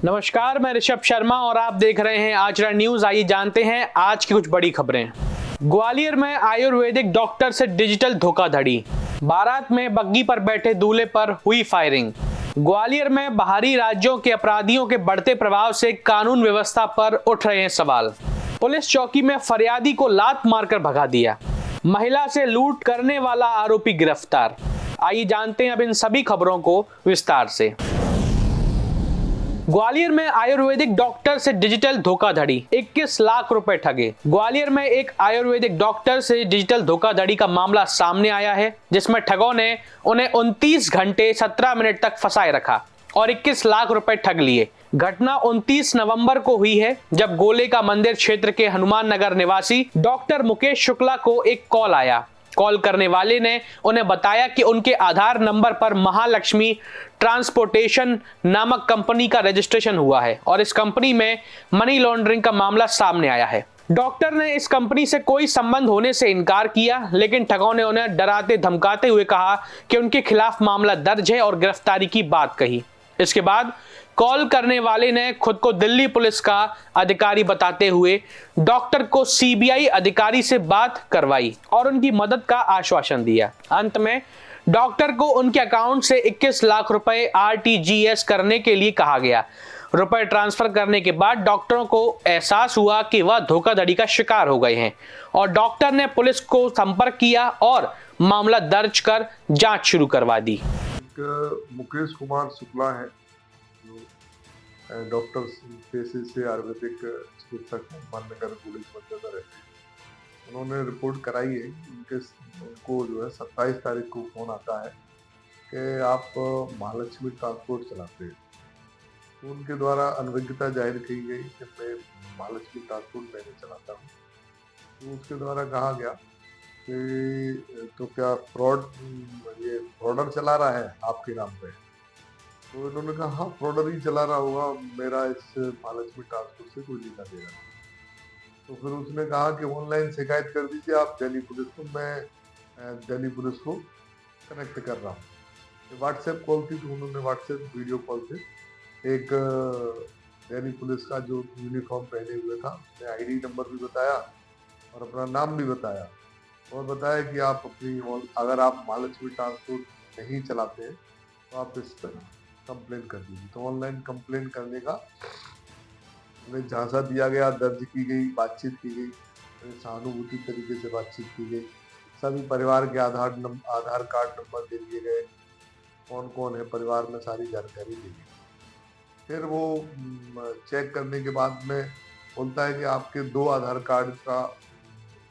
नमस्कार, मैं ऋषभ शर्मा और आप देख रहे हैं आचरण न्यूज। आइए जानते हैं आज की कुछ बड़ी खबरें। ग्वालियर में आयुर्वेदिक डॉक्टर से डिजिटल धोखाधड़ी। बारात में बग्गी पर बैठे दूल्हे पर हुई फायरिंग। ग्वालियर में बाहरी राज्यों के अपराधियों के बढ़ते प्रभाव से कानून व्यवस्था पर उठ रहे हैं सवाल। पुलिस चौकी में फरियादी को लात मारकर भगा दिया। महिला से लूट करने वाला आरोपी गिरफ्तार। आइए जानते हैं अब इन सभी खबरों को विस्तार से। ग्वालियर में आयुर्वेदिक डॉक्टर से डिजिटल धोखाधड़ी, 21 लाख रुपए ठगे। ग्वालियर में एक आयुर्वेदिक डॉक्टर से डिजिटल धोखाधड़ी का मामला सामने आया है, जिसमें ठगों ने उन्हें 29 घंटे 17 मिनट तक फंसाए रखा और 21 लाख रुपए ठग लिए। घटना 29 नवंबर को हुई है, जब गोले का मंदिर क्षेत्र के हनुमान नगर निवासी डॉक्टर मुकेश शुक्ला को एक कॉल आया। कॉल करने वाले ने उन्हें बताया कि उनके आधार नंबर पर महालक्ष्मी ट्रांसपोर्टेशन नामक कंपनी का रजिस्ट्रेशन हुआ है और इस कंपनी में मनी लॉन्ड्रिंग का मामला सामने आया है। डॉक्टर ने इस कंपनी से कोई संबंध होने से इनकार किया, लेकिन ठगों ने उन्हें डराते धमकाते हुए कहा कि उनके खिलाफ मामला दर्ज है और गिरफ्तारी की बात कही। इसके बाद कॉल करने वाले ने खुद को दिल्ली पुलिस का अधिकारी बताते हुए डॉक्टर को सीबीआई अधिकारी से बात करवाई और उनकी मदद का आश्वासन दिया। अंत में डॉक्टर को उनके अकाउंट से 21 लाख रुपए आरटीजीएस करने के लिए कहा गया। रुपए ट्रांसफर करने के बाद डॉक्टरों को एहसास हुआ कि वह धोखाधड़ी का शिकार हो गए हैं और डॉक्टर ने पुलिस को संपर्क किया और मामला दर्ज कर जांच शुरू करवा दी। मुकेश कुमार शुक्ला है, डॉक्टर पेशे से आयुर्वेदिक चिकित्सक माननगर पुलिस मध्य रहते हैं। उन्होंने रिपोर्ट कराई है। उनको जो है 27 तारीख को फोन आता है कि आप महालक्ष्मी ट्रांसपोर्ट चलाते हैं। तो उनके द्वारा अनभिज्ञता जाहिर की गई कि मैं महालक्ष्मी ट्रांसपोर्ट नहीं चलाता हूँ। तो उसके द्वारा कहा गया कि तो क्या फ्रॉडर चला रहा है आपके नाम पे? तो इन्होंने कहा हाँ, फ्रॉडर ही चला रहा होगा, मेरा इस महालक्ष्मी ट्रांसपोर्ट से कोई लेना देना नहीं। तो फिर उसने कहा कि ऑनलाइन शिकायत कर दीजिए आप दिल्ली पुलिस को, मैं दिल्ली पुलिस को कनेक्ट कर रहा हूँ। व्हाट्सएप कॉल थी, तो उन्होंने व्हाट्सएप वीडियो कॉल से एक दिल्ली पुलिस का जो यूनिफॉर्म पहने हुए था, उसने आईडी नंबर भी बताया और अपना नाम भी बताया और बताया कि आप अगर आप महालक्ष्मी ट्रांसपोर्ट नहीं चलाते हैं तो आप इस पर कंप्लेन कर दीजिए। तो ऑनलाइन कंप्लेन करने का उन्हें झांसा दिया गया, दर्ज की गई, बातचीत की गई, सहानुभूति तरीके से बातचीत की गई। सभी परिवार के आधार कार्ड नंबर दे दिए गए, कौन कौन है परिवार में, सारी जानकारी दी गई। फिर वो चेक करने के बाद में बोलता है कि आपके 2 आधार कार्ड का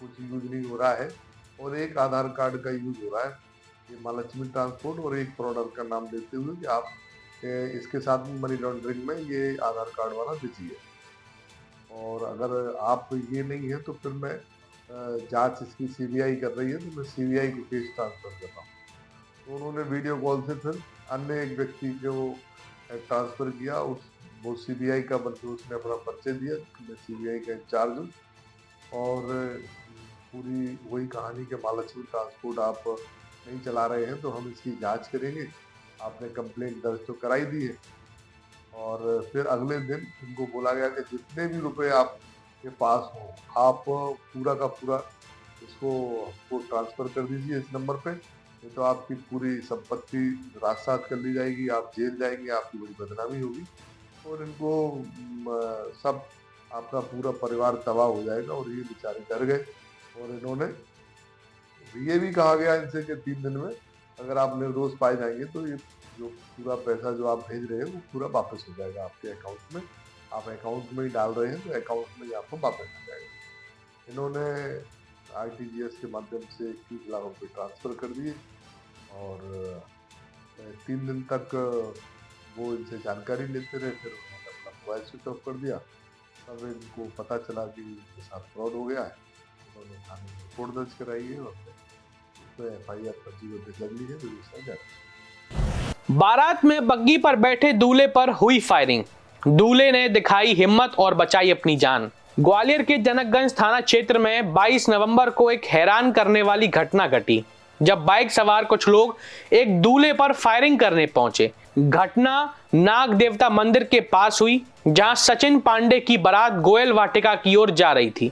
कुछ यूज नहीं हो रहा है और एक आधार कार्ड का यूज हो रहा है, ये महालक्ष्मी ट्रांसपोर्ट, और एक प्रोडक्ट का नाम देते हुए कि आप इसके साथ में मनी लॉन्ड्रिंग में ये आधार कार्ड वाला दीजिए, और अगर आप ये नहीं है तो फिर मैं जांच इसकी सीबीआई कर रही है तो मैं सीबीआई को केस ट्रांसफर कर रहा हूँ। तो उन्होंने वीडियो कॉल से फिर अन्य एक व्यक्ति को ट्रांसफर किया, वो सीबीआई का, बल्कि उसने अपना परिचय दिया, मैं सीबीआई का इंचार्ज हूँ और पूरी वही कहानी के महालक्ष्मी ट्रांसपोर्ट आप नहीं चला रहे हैं तो हम इसकी जांच करेंगे। आपने कंप्लेंट दर्ज तो कराई दी है। और फिर अगले दिन उनको बोला गया कि जितने भी रुपए आपके पास हो आप पूरा का पूरा इसको ट्रांसफर कर दीजिए इस नंबर पे, नहीं तो आपकी पूरी संपत्ति रात-सात कर ली जाएगी, आप जेल जाएंगे, आपकी बड़ी बदनामी होगी और इनको सब आपका पूरा परिवार तबाह हो जाएगा। और ये बेचारे डर गए और इन्होंने ये भी कहा गया इनसे कि 3 दिन में अगर आप निर्दोष पाए जाएंगे तो ये जो पूरा पैसा जो आप भेज रहे हैं वो पूरा वापस हो जाएगा आपके अकाउंट में। आप अकाउंट में ही डाल रहे हैं तो अकाउंट में ही आपको वापस हो जाएगा। इन्होंने आरटीजीएस के माध्यम से 21 लाख रुपये ट्रांसफ़र कर दिए और 3 दिन तक वो इनसे जानकारी लेते रहे। फिर उन्होंने अपना मोबाइल स्विच ऑफ कर दिया। तब इनको पता चला कि इनके साथ फ्रॉड हो गया है। उन्होंने थाने में रिपोर्ट दर्ज कराई है और FIR 25 लगी है, बेगूसराय जारी। बारात में बग्गी पर बैठे दूल्हे पर हुई फायरिंग। दूल्हे ने दिखाई हिम्मत और बचाई अपनी जान। ग्वालियर के जनकगंज थाना क्षेत्र में 22 नवंबर को एक हैरान करने वाली घटना घटी, जब बाइक सवार कुछ लोग एक दूल्हे पर फायरिंग करने पहुंचे। घटना नाग देवता मंदिर के पास हुई, जहां सचिन पांडे की बारात गोयल वाटिका की ओर जा रही थी।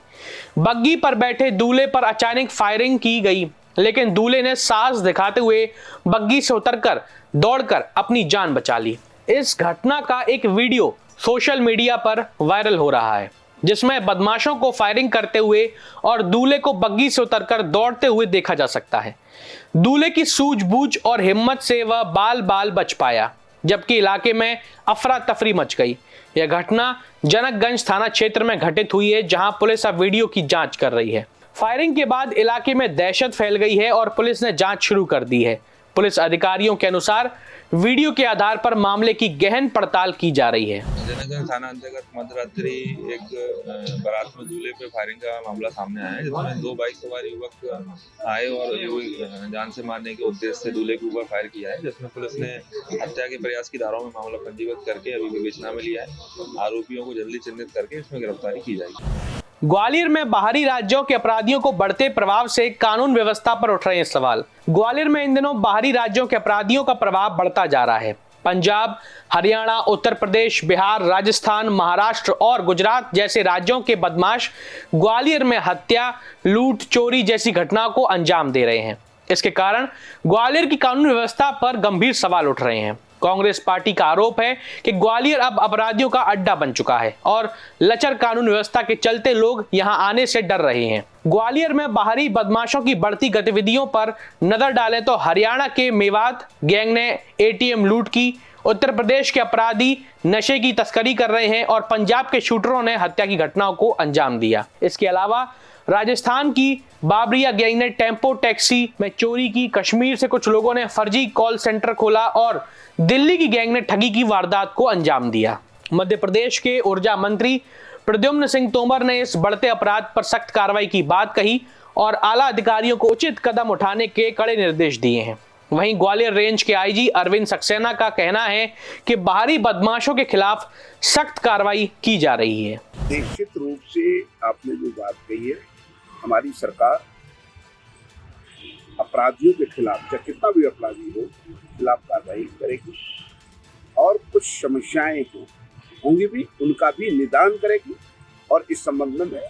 बग्गी पर बैठे दूल्हे पर अचानक फायरिंग की गई, लेकिन दूल्हे ने साहस दिखाते हुए बग्गी से उतरकर दौड़कर अपनी जान बचा ली। इस घटना का एक वीडियो सोशल मीडिया पर वायरल हो रहा है, जिसमें बदमाशों को फायरिंग करते हुए और दूल्हे को बग्गी से उतरकर दौड़ते हुए देखा जा सकता है। दूल्हे की सूझबूझ और हिम्मत से वह बाल बाल बच पाया, जबकि इलाके में अफरा तफरी मच गई। यह घटना जनकगंज थाना क्षेत्र में घटित हुई है, जहां पुलिस अब वीडियो की जांच कर रही है। फायरिंग के बाद इलाके में दहशत फैल गई है और पुलिस ने जांच शुरू कर दी है। पुलिस अधिकारियों के अनुसार वीडियो के आधार पर मामले की गहन पड़ताल की जा रही है। जनकगंज थाना अंतर्गत मध्यरात्रि एक बारात में दूल्हे पे फायरिंग का मामला सामने आया है, जिसमें 2 बाइक सवार युवक आए और जान से मारने के उद्देश्य से दूल्हे के ऊपर फायर किया है, जिसमें पुलिस ने हत्या के प्रयास की धाराओं में मामला पंजीबद्ध करके अभी विवेचना में लिया है। आरोपियों को जल्दी चिन्हित करके इसमें गिरफ्तारी की जाएगी। ग्वालियर में बाहरी राज्यों के अपराधियों को बढ़ते प्रभाव से कानून व्यवस्था पर उठ रहे हैं सवाल। ग्वालियर में इन दिनों बाहरी राज्यों के अपराधियों का प्रभाव बढ़ता जा रहा है। पंजाब, हरियाणा, उत्तर प्रदेश, बिहार, राजस्थान, महाराष्ट्र और गुजरात जैसे राज्यों के बदमाश ग्वालियर में हत्या, लूट, चोरी जैसी घटनाओं को अंजाम दे रहे हैं। इसके कारण ग्वालियर की कानून व्यवस्था पर गंभीर सवाल उठ रहे हैं। कांग्रेस पार्टी का आरोप है कि ग्वालियर अब अपराधियों का अड्डा बन चुका है और लचर कानून व्यवस्था के चलते लोग यहां आने से डर रहे हैं। ग्वालियर में बाहरी बदमाशों की बढ़ती गतिविधियों पर नजर डालें तो हरियाणा के मेवात गैंग ने एटीएम लूट की, उत्तर प्रदेश के अपराधी नशे की तस्करी कर रहे हैं और पंजाब के शूटरों ने हत्या की घटनाओं को अंजाम दिया। इसके अलावा राजस्थान की बाबरिया गैंग ने टेम्पो टैक्सी में चोरी की, कश्मीर से कुछ लोगों ने फर्जी कॉल सेंटर खोला और दिल्ली की गैंग ने ठगी की वारदात को अंजाम दिया। मध्य प्रदेश के ऊर्जा मंत्री प्रद्युम्न सिंह तोमर ने इस बढ़ते अपराध पर सख्त कार्रवाई की बात कही और आला अधिकारियों को उचित कदम उठाने के कड़े निर्देश दिए हैं। वहीं ग्वालियर रेंज के आईजी अरविंद सक्सेना का कहना है कि बाहरी बदमाशों के खिलाफ सख्त कार्रवाई की जा रही है। निश्चित रूप से आपने जो बात कही है, हमारी सरकार अपराधियों के खिलाफ, चाहे कितना भी अपराधी हो, खिलाफ कार्रवाई करेगी और कुछ समस्याएं होंगी भी, उनका भी निदान करेगी और इस संबंध में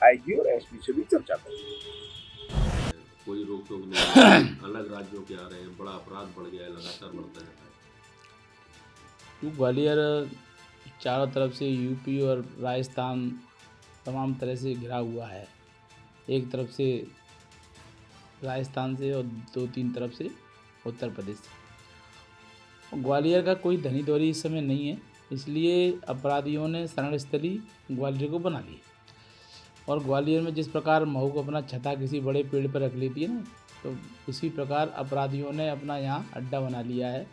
आईजी और एसपी से भी चर्चा करेगी। कोई रोक टोक नहीं, अलग राज्यों के आ रहे हैं, बड़ा अपराध बढ़ गया है, लगातार बढ़ता रहता है। ग्वालियर चारों तरफ से यूपी और राजस्थान तमाम तरह से घिरा हुआ है। एक तरफ से राजस्थान से और 2-3 तरफ से उत्तर प्रदेश से। ग्वालियर का कोई धनी दौरी इस समय नहीं है, इसलिए अपराधियों ने शरण स्थली ग्वालियर को बना ली। और ग्वालियर में जिस प्रकार महू को अपना छता किसी बड़े पेड़ पर रख लेती है ना, तो इसी प्रकार अपराधियों ने अपना यहाँ अड्डा बना लिया है।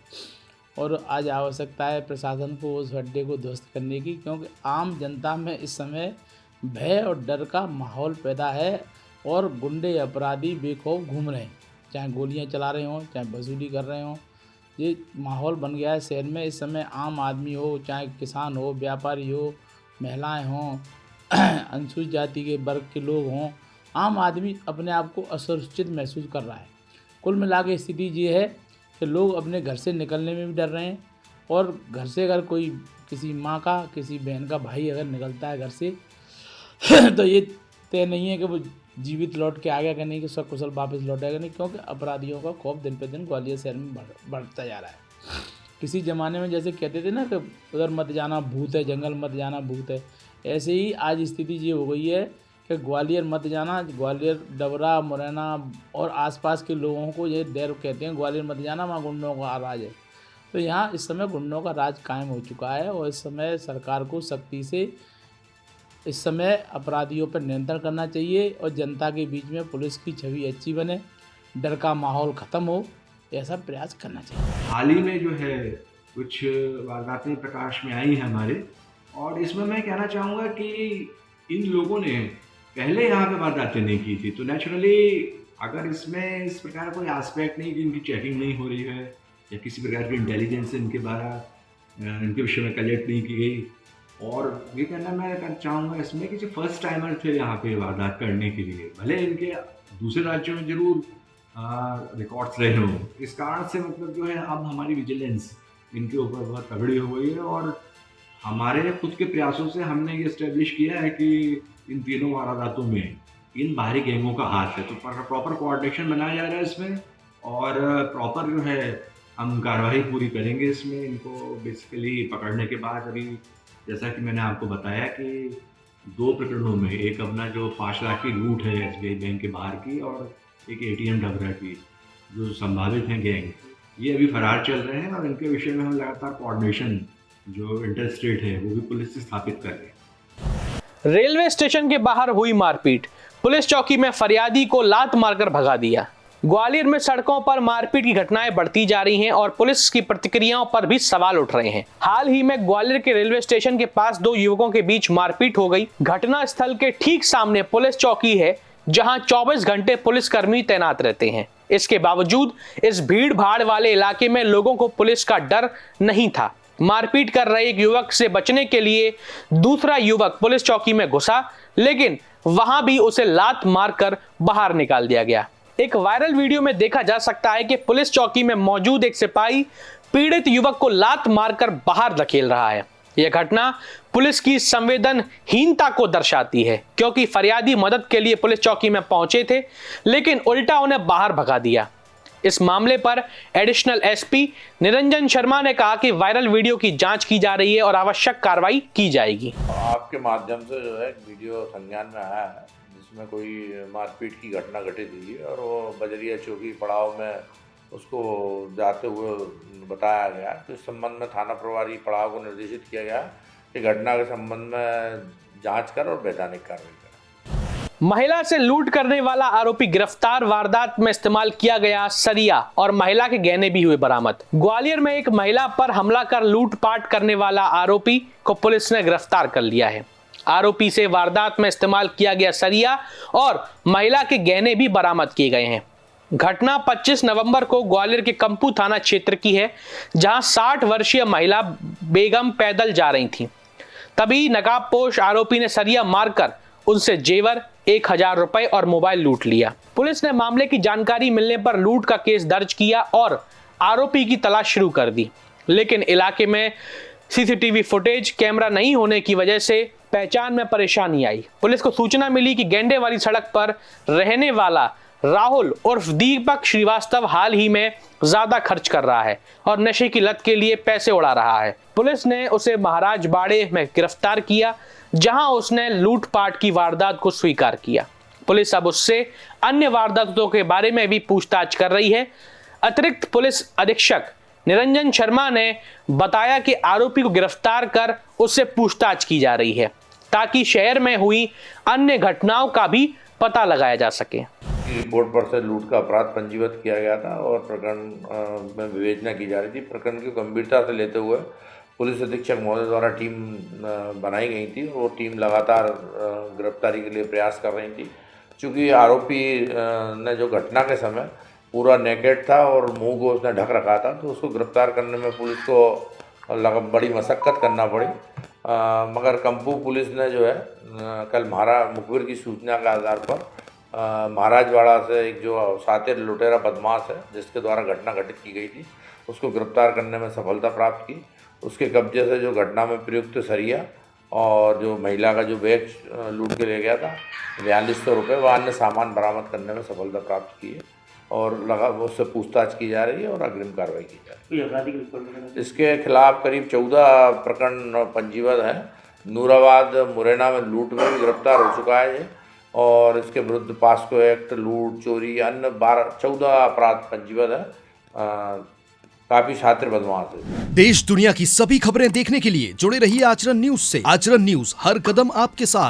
और आज आवश्यकता है प्रशासन को उस अड्डे को ध्वस्त करने की, क्योंकि आम जनता में इस समय भय और डर का माहौल पैदा है और गुंडे अपराधी बेखौफ घूम रहे हैं, चाहे गोलियां चला रहे हों, चाहे वसूली कर रहे हों। ये माहौल बन गया है शहर में। इस समय आम आदमी हो, चाहे किसान हो, व्यापारी हो, महिलाएं हों, अनुसूचित जाति के वर्ग के लोग हों, आम आदमी अपने आप को असुरक्षित महसूस कर रहा है। कुल मिला के स्थिति ये है कि लोग अपने घर से निकलने में भी डर रहे हैं और घर से अगर कोई किसी माँ का, किसी बहन का भाई अगर निकलता है घर से तो ये तय नहीं है कि वो जीवित लौट के आ गया कि नहीं, कि सकुशल वापस लौट आएगा नहीं, क्योंकि अपराधियों का खौफ दिन पे दिन ग्वालियर शहर में बढ़ता जा रहा है। किसी ज़माने में जैसे कहते थे ना कि उधर मत जाना भूत है, जंगल मत जाना भूत है, ऐसे ही आज स्थिति ये हो गई है कि ग्वालियर मत जाना। ग्वालियर, डबरा, मुरैना और आसपास के लोगों को ये डर कहते हैं, ग्वालियर मत जाना, वहाँ गुंडों का राज है। तो यहाँ इस समय गुंडों का राज कायम हो चुका है और इस समय सरकार को सख्ती से इस समय अपराधियों पर नियंत्रण करना चाहिए और जनता के बीच में पुलिस की छवि अच्छी बने, डर का माहौल ख़त्म हो, ऐसा प्रयास करना चाहिए। हाल ही में जो है कुछ वारदातें प्रकाश में आई हैं हमारे, और इसमें मैं कहना चाहूँगा कि इन लोगों ने पहले यहाँ पे वारदातें नहीं की थी, तो नेचुरली अगर इसमें इस प्रकार कोई एस्पेक्ट नहीं कि इनकी चेकिंग नहीं हो रही है या किसी प्रकार की इंटेलिजेंस इनके इनके विषय में कलेक्ट नहीं की गई, और ये कहना मैं चाहूँगा इसमें कि जो फर्स्ट टाइमर थे यहाँ पे वारदात करने के लिए, भले इनके दूसरे राज्यों में जरूर रिकॉर्ड्स रहे हों। इस कारण से मतलब जो है अब हमारी विजिलेंस इनके ऊपर बहुत तगड़ी हो गई है और हमारे खुद के प्रयासों से हमने ये इस्टेब्लिश किया है कि इन तीनों वारदातों में इन बाहरी गैंगों का हाथ है। तो प्रॉपर कोऑर्डिनेशन बनाया जा रहा है इसमें और प्रॉपर जो है हम कार्रवाई पूरी करेंगे इसमें। इनको बेसिकली पकड़ने के बाद अभी जैसा कि मैंने आपको बताया कि 2 प्रकरणों में, एक अपना जो 5 लाख की लूट है SBI बैंक के बाहर की और एक ATM डबरा की, जो संभावित हैं गैंग, ये अभी फरार चल रहे हैं और इनके विषय में हम लगातार कोऑर्डिनेशन जो इंटर स्टेट है वो भी पुलिस से स्थापित कर रहे हैं। रेलवे स्टेशन के बाहर हुई मारपीट, पुलिस चौकी में फरियादी को लात मारकर भगा दिया। ग्वालियर में सड़कों पर मारपीट की घटनाएं बढ़ती जा रही हैं और पुलिस की प्रतिक्रियाओं पर भी सवाल उठ रहे हैं। हाल ही में ग्वालियर के रेलवे स्टेशन के पास 2 युवकों के बीच मारपीट हो गई। घटना स्थल के ठीक सामने पुलिस चौकी है, जहां 24 घंटे पुलिसकर्मी तैनात रहते हैं। इसके बावजूद इस भीड़ भाड़ वाले इलाके में लोगों को पुलिस का डर नहीं था। मारपीट कर रहे एक युवक से बचने के लिए दूसरा युवक पुलिस चौकी में घुसा, लेकिन वहां भी उसे लात मारकर बाहर निकाल दिया गया। एक वायरल वीडियो में देखा जा सकता है कि पुलिस चौकी में मौजूद एक सिपाही पीड़ित युवक को लात मारकर बाहर धकेल रहा है। यह घटना पुलिस की संवेदनहीनता को दर्शाती है, क्योंकि फरियादी मदद के लिए पुलिस चौकी में पहुंचे थे, लेकिन उल्टा उन्हें बाहर भगा दिया। इस मामले पर एडिशनल SP निरंजन शर्मा ने कहा कि वायरल वीडियो की जांच की जा रही है और आवश्यक कार्रवाई की जाएगी। आपके माध्यम से जो है एक वीडियो संज्ञान में आया है जिसमें कोई मारपीट की घटना घटित हुई है और वो बजरिया चौकी पड़ाव में उसको जाते हुए बताया गया। तो इस संबंध में थाना प्रभारी पड़ाव को निर्देशित किया गया कि घटना के संबंध में जांच कर और वैधानिक कार्रवाई करें। महिला से लूट करने वाला आरोपी गिरफ्तार। वारदात में इस्तेमाल किया गया सरिया और महिला के गहने भी हुए बरामद। ग्वालियर में एक महिला पर हमला कर लूटपाट करने वाला आरोपी को पुलिस ने गिरफ्तार कर लिया है। आरोपी से वारदात में इस्तेमाल किया गया सरिया और महिला के गहने भी बरामद किए गए हैं। घटना 25 नवंबर को ग्वालियर के कंपू थाना क्षेत्र की है, जहां 60 वर्षीय महिला बेगम पैदल जा रही थी। तभी नकाबपोश आरोपी ने सरिया मारकर उनसे जेवर, 1000 रुपए और मोबाइल लूट लिया। पुलिस ने मामले की जानकारी मिलने पर लूट का केस दर्ज किया और आरोपी की तलाश शुरू कर दी, लेकिन इलाके में CCTV फुटेज कैमरा नहीं होने की वजह से पहचान में परेशानी आई। पुलिस को सूचना मिली कि गेंडे वाली सड़क पर रहने वाला राहुल उर्फ दीपक श्रीवास्तव हाल ही में ज्यादा खर्च कर रहा है और नशे की लत के लिए पैसे उड़ा रहा है। पुलिस ने उसे महाराज बाड़े में गिरफ्तार किया, जहां उसने लूटपाट की वारदात को स्वीकार किया। पुलिस अब उससे अन्य वारदातों के बारे में भी पूछताछ कर रही है। अतिरिक्त पुलिस अधीक्षक निरंजन शर्मा ने बताया कि आरोपी को गिरफ्तार कर उससे पूछताछ की जा रही है, ताकि शहर में हुई अन्य घटनाओं का भी पता लगाया जा सके। रिपोर्ट पर से लूट का अपराध पंजीबद्ध किया गया था और प्रकरण में विवेचना की जा रही थी। प्रकरण की गंभीरता से लेते हुए पुलिस अधीक्षक महोदय द्वारा टीम बनाई गई थी और वो टीम लगातार गिरफ्तारी के लिए प्रयास कर रही थी। चूँकि आरोपी ने जो घटना के समय पूरा नेकेड था और मुंह को उसने ढक रखा था, तो उसको गिरफ्तार करने में पुलिस को बड़ी मशक्क़त करना पड़ी। मगर कंपू पुलिस ने जो है कल मुखबिर की सूचना के आधार पर महाराजवाड़ा से एक जो सातिर लुटेरा बदमाश है जिसके द्वारा घटना घटित की गई थी, उसको गिरफ्तार करने में सफलता प्राप्त की। उसके कब्जे से जो घटना में प्रयुक्त सरिया और जो महिला का जो बैग लूट के ले गया था 4200 रुपये व अन्य सामान बरामद करने में सफलता प्राप्त की है और उससे पूछताछ की जा रही है और अग्रिम कार्रवाई की जा रही है। इसके खिलाफ करीब 14 प्रकरण पंजीबद्ध हैं। नूराबाद मुरैना में लूट में भी गिरफ्तार हो चुका है और इसके विरुद्ध पास्को एक्ट, लूट, चोरी, अन्य 14 अपराध पंजीबद्ध है। काफी छात्र बदमाश है। देश दुनिया की सभी खबरें देखने के लिए जुड़े रहिए आचरण न्यूज से। आचरण न्यूज हर कदम आपके साथ।